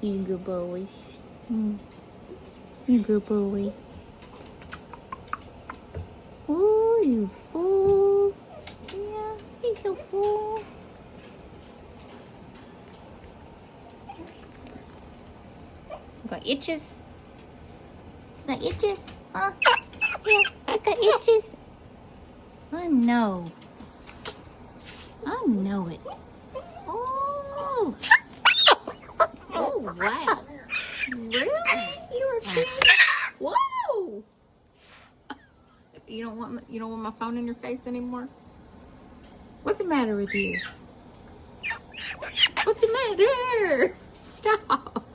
You good boy. You good boy. Oh, you fool. Yeah, he's so fool. You got itches? You got itches? Huh? Yeah, you got itches? I know. I know it. Oh. Oh, wow. Really? You were kidding? Whoa! You don't want my phone in your face anymore? What's the matter with you? What's the matter? Stop.